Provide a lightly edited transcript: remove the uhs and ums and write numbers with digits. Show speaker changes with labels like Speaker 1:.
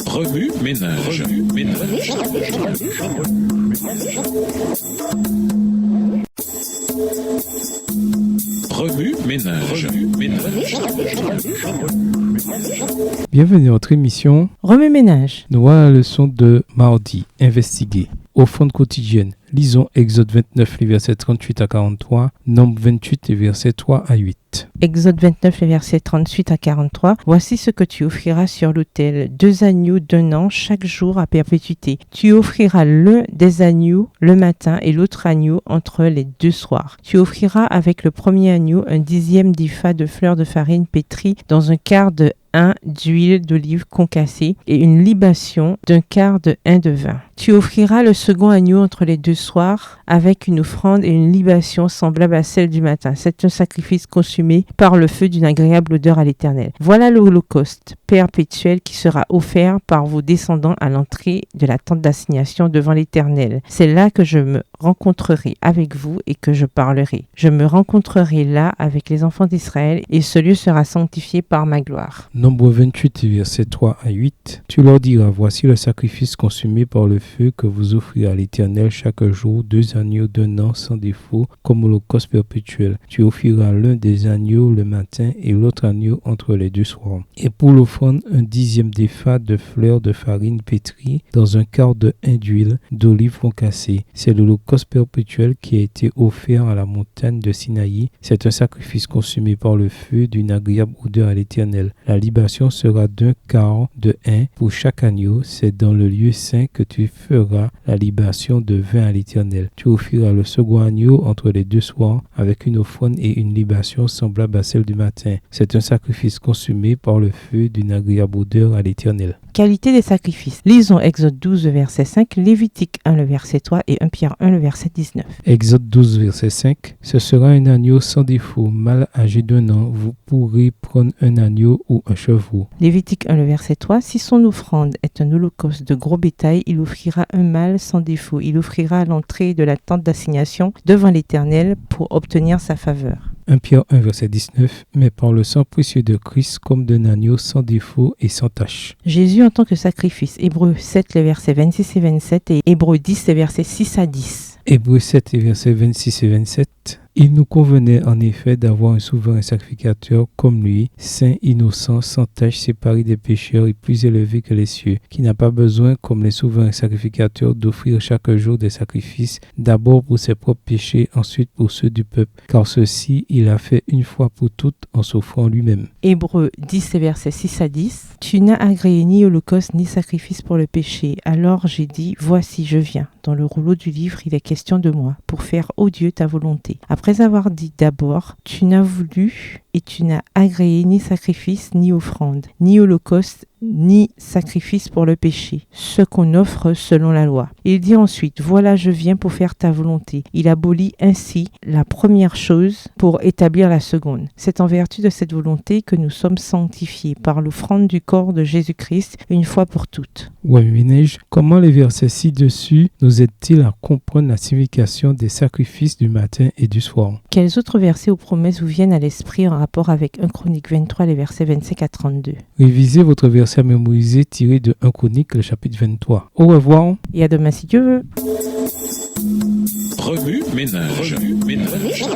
Speaker 1: Remue ménage. Remue ménage.
Speaker 2: Bienvenue à notre émission
Speaker 3: Remue ménage.
Speaker 2: Nous voilà à la leçon de mardi, investiguer. Offrande quotidienne. Lisons Exode 29, les versets 38 à 43, Nombre 28, les versets 3 à 8.
Speaker 3: Exode 29, les versets 38 à 43. Voici ce que tu offriras sur l'autel. 2 agneaux d'un an chaque jour à perpétuité. Tu offriras l'un des agneaux le matin et l'autre agneau entre les 2 soirs. Tu offriras avec le premier agneau un 10e d'épha de fleur de farine pétrie dans un quart de 1 d'huile d'olive concassée et une libation d'un quart de 1 de vin. Tu offriras le second agneau entre les 2 soirs avec une offrande et une libation semblable à celle du matin. C'est un sacrifice consumé par le feu d'une agréable odeur à l'Éternel. Voilà l'holocauste perpétuel qui sera offert par vos descendants à l'entrée de la tente d'assignation devant l'Éternel. C'est là que je me rencontrerai avec vous et que je parlerai. Je me rencontrerai là avec les enfants d'Israël et ce lieu sera sanctifié par ma gloire.
Speaker 2: Nombre 28, versets 3 à 8. Tu leur diras, voici le sacrifice consumé par le feu que vous offrirez à l'Éternel chaque jour, 2 agneaux d'un an sans défaut, comme holocauste perpétuel. Tu offriras l'un des agneaux le matin et l'autre agneau entre les 2 soirs. Et pour l'offrande, un 10e d'épha de fleur de farine pétrie dans un quart de 1 d'huile d'olive concassée. C'est l'holocauste perpétuel qui a été offert à la montagne de Sinaï. C'est un sacrifice consumé par le feu d'une agréable odeur à l'Éternel. La libation sera d'un quart de 1 pour chaque agneau. C'est dans le lieu saint que tu feras la libation de vin à l'Éternel. Tu offriras le second agneau entre les 2 soirs avec une offrande et une libation semblable à celle du matin. C'est un sacrifice consumé par le feu d'une agréable odeur à l'Éternel.
Speaker 3: Qualité des sacrifices. Lisons Exode 12, verset 5, Lévitique 1, le verset 3 et 1 Pierre 1, le verset 19.
Speaker 2: Exode 12, verset 5. Ce sera un agneau sans défaut, mâle âgé d'1 an. Vous pourrez prendre un agneau ou un chevreau.
Speaker 3: Lévitique 1, le verset 3. Si son offrande est un holocauste de gros bétail, il offrira un mâle sans défaut. Il offrira à l'entrée de la tente d'assignation devant l'Éternel pour obtenir sa faveur.
Speaker 2: 1 Pierre 1, verset 19. Mais par le sang précieux de Christ, comme d'un agneau sans défaut et sans tache.
Speaker 3: Jésus en tant que sacrifice. Hébreux 7, les versets 26 et 27 et Hébreux 10, les versets 6 à 10.
Speaker 2: Hébreux 7, versets 26 et 27. Il nous convenait en effet d'avoir un souverain sacrificateur comme lui, saint, innocent, sans tache, séparé des pécheurs et plus élevé que les cieux, qui n'a pas besoin, comme les souverains sacrificateurs, d'offrir chaque jour des sacrifices, d'abord pour ses propres péchés, ensuite pour ceux du peuple, car ceci il a fait une fois pour toutes en s'offrant lui-même.
Speaker 3: Hébreux 10, versets 6 à 10. Tu n'as agréé ni holocauste ni sacrifice pour le péché. Alors j'ai dit, voici je viens. Dans le rouleau du livre, il est question de moi, pour faire, ô Dieu, ta volonté. Après avoir dit d'abord, tu n'as voulu et tu n'as agréé ni sacrifice, ni offrande, ni holocauste, ni sacrifice pour le péché, ce qu'on offre selon la loi. Il dit ensuite, voilà je viens pour faire ta volonté. Il abolit ainsi la première chose pour établir la seconde. C'est en vertu de cette volonté que nous sommes sanctifiés par l'offrande du corps de Jésus-Christ une fois pour toutes.
Speaker 2: Ouais, ménage, comment les versets ci-dessus nous aident-ils à comprendre la signification des sacrifices du matin et du soir?
Speaker 3: Quels autres versets ou promesses vous viennent à l'esprit en rapport avec 1 Chronique 23, les versets 25 à 32?
Speaker 2: Révisez votre verset à mémoriser tiré de 1 Chronique, le chapitre 23. Au revoir.
Speaker 3: Et à demain si Dieu veut.
Speaker 1: Remue ménage. Remue ménage.